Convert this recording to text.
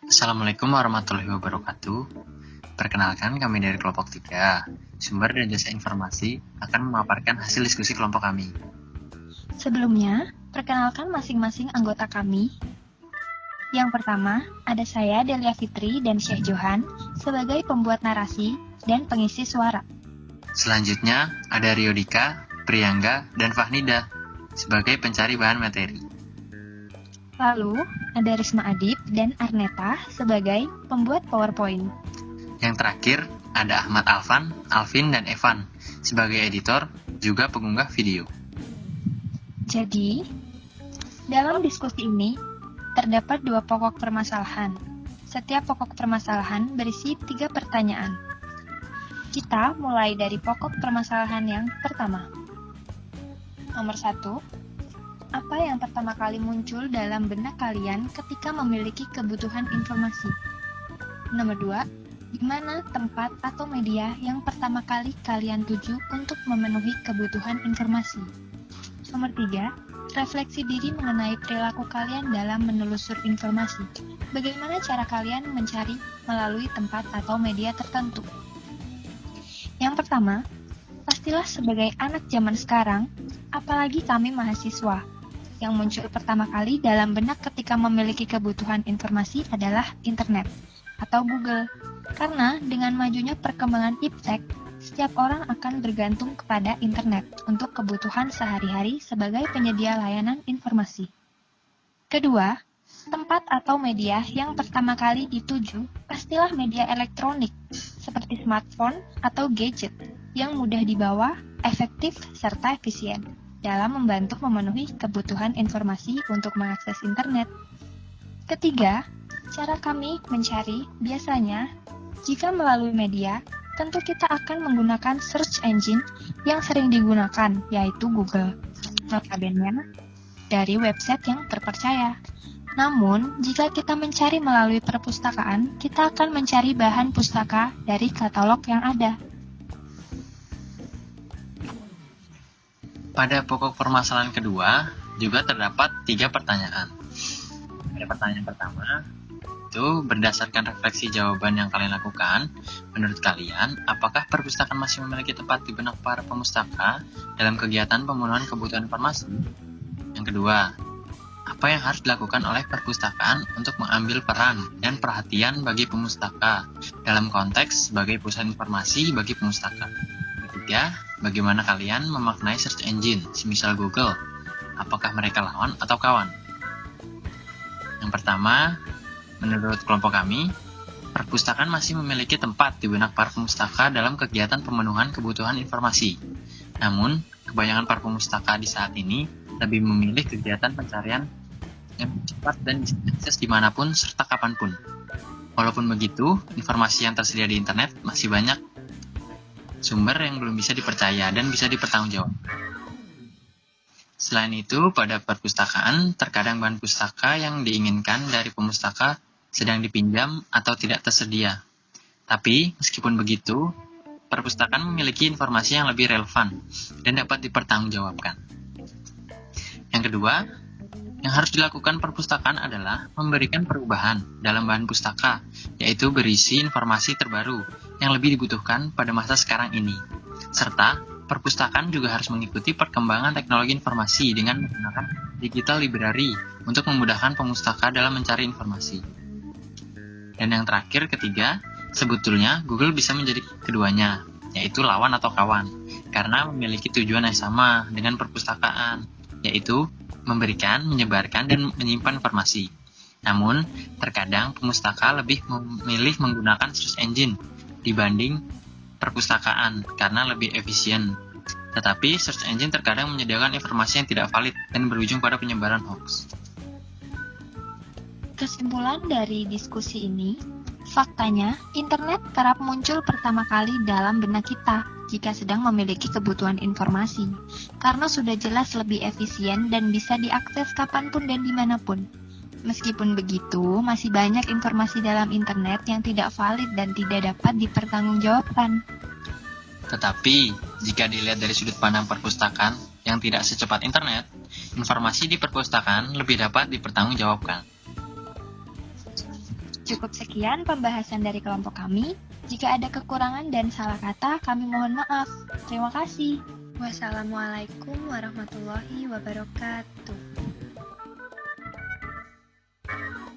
Assalamualaikum warahmatullahi wabarakatuh. Perkenalkan, kami dari kelompok 3. Sumber dan jasa informasi akan memaparkan hasil diskusi kelompok kami. Sebelumnya, perkenalkan masing-masing anggota kami. Yang pertama, ada saya Delia Fitri dan Syekh Johan sebagai pembuat narasi dan pengisi suara. Selanjutnya, ada Rio Dika, Priyangga, dan Fahnida sebagai pencari bahan materi. Lalu, ada Risma Adib dan Arneta sebagai pembuat PowerPoint. Yang terakhir, ada Ahmad Alvan, Alvin, dan Evan sebagai editor, juga pengunggah video. Jadi, dalam diskusi ini, terdapat 2 pokok permasalahan. Setiap pokok permasalahan berisi 3 pertanyaan. Kita mulai dari pokok permasalahan yang pertama. Nomor 1, apa yang pertama kali muncul dalam benak kalian ketika memiliki kebutuhan informasi? Nomor 2, di mana tempat atau media yang pertama kali kalian tuju untuk memenuhi kebutuhan informasi? Nomor 3, refleksi diri mengenai perilaku kalian dalam menelusur informasi. Bagaimana cara kalian mencari melalui tempat atau media tertentu? Yang pertama, pastilah sebagai anak zaman sekarang, apalagi kami mahasiswa, yang muncul pertama kali dalam benak ketika memiliki kebutuhan informasi adalah internet atau Google. Karena dengan majunya perkembangan iptek, setiap orang akan bergantung kepada internet untuk kebutuhan sehari-hari sebagai penyedia layanan informasi. Kedua, tempat atau media yang pertama kali dituju pastilah media elektronik seperti smartphone atau gadget yang mudah dibawa, efektif, serta efisien dalam membantu memenuhi kebutuhan informasi untuk mengakses internet. Ketiga, cara kami mencari biasanya jika melalui media, tentu kita akan menggunakan search engine yang sering digunakan, yaitu Google. Notabene dari website yang terpercaya. Namun, jika kita mencari melalui perpustakaan, kita akan mencari bahan pustaka dari katalog yang ada. Pada pokok permasalahan kedua, juga terdapat 3 pertanyaan. Pada pertanyaan pertama, itu berdasarkan refleksi jawaban yang kalian lakukan, menurut kalian, apakah perpustakaan masih memiliki tempat di benak para pemustaka dalam kegiatan pemenuhan kebutuhan informasi? Yang kedua, apa yang harus dilakukan oleh perpustakaan untuk mengambil peran dan perhatian bagi pemustaka dalam konteks sebagai pusat informasi bagi pemustaka? Ketiga, bagaimana kalian memaknai search engine, semisal Google? Apakah mereka lawan atau kawan? Yang pertama, menurut kelompok kami, perpustakaan masih memiliki tempat di benak para pemustaka dalam kegiatan pemenuhan kebutuhan informasi. Namun, kebanyakan para pemustaka di saat ini lebih memilih kegiatan pencarian yang cepat dan bisa diakses dimanapun serta kapanpun. Walaupun begitu, informasi yang tersedia di internet masih banyak sumber yang belum bisa dipercaya dan bisa dipertanggungjawabkan. Selain itu, pada perpustakaan, terkadang bahan pustaka yang diinginkan dari pemustaka sedang dipinjam atau tidak tersedia. Tapi, meskipun begitu, perpustakaan memiliki informasi yang lebih relevan dan dapat dipertanggungjawabkan. Yang kedua, yang harus dilakukan perpustakaan adalah memberikan perubahan dalam bahan pustaka, yaitu berisi informasi terbaru yang lebih dibutuhkan pada masa sekarang ini. Serta, perpustakaan juga harus mengikuti perkembangan teknologi informasi dengan menggunakan digital library untuk memudahkan pemustaka dalam mencari informasi. Dan yang terakhir, ketiga, sebetulnya Google bisa menjadi keduanya, yaitu lawan atau kawan, karena memiliki tujuan yang sama dengan perpustakaan, yaitu memberikan, menyebarkan, dan menyimpan informasi. Namun, terkadang pemustaka lebih memilih menggunakan search engine dibanding perpustakaan karena lebih efisien. Tetapi, search engine terkadang menyediakan informasi yang tidak valid dan berujung pada penyebaran hoax. Kesimpulan dari diskusi ini, faktanya internet kerap muncul pertama kali dalam benak kita jika sedang memiliki kebutuhan informasi, karena sudah jelas lebih efisien dan bisa diakses kapanpun dan dimanapun. Meskipun begitu, masih banyak informasi dalam internet yang tidak valid dan tidak dapat dipertanggungjawabkan. Tetapi, jika dilihat dari sudut pandang perpustakaan yang tidak secepat internet, informasi di perpustakaan lebih dapat dipertanggungjawabkan. Cukup sekian pembahasan dari kelompok kami. Jika ada kekurangan dan salah kata, kami mohon maaf. Terima kasih. Wassalamualaikum warahmatullahi wabarakatuh.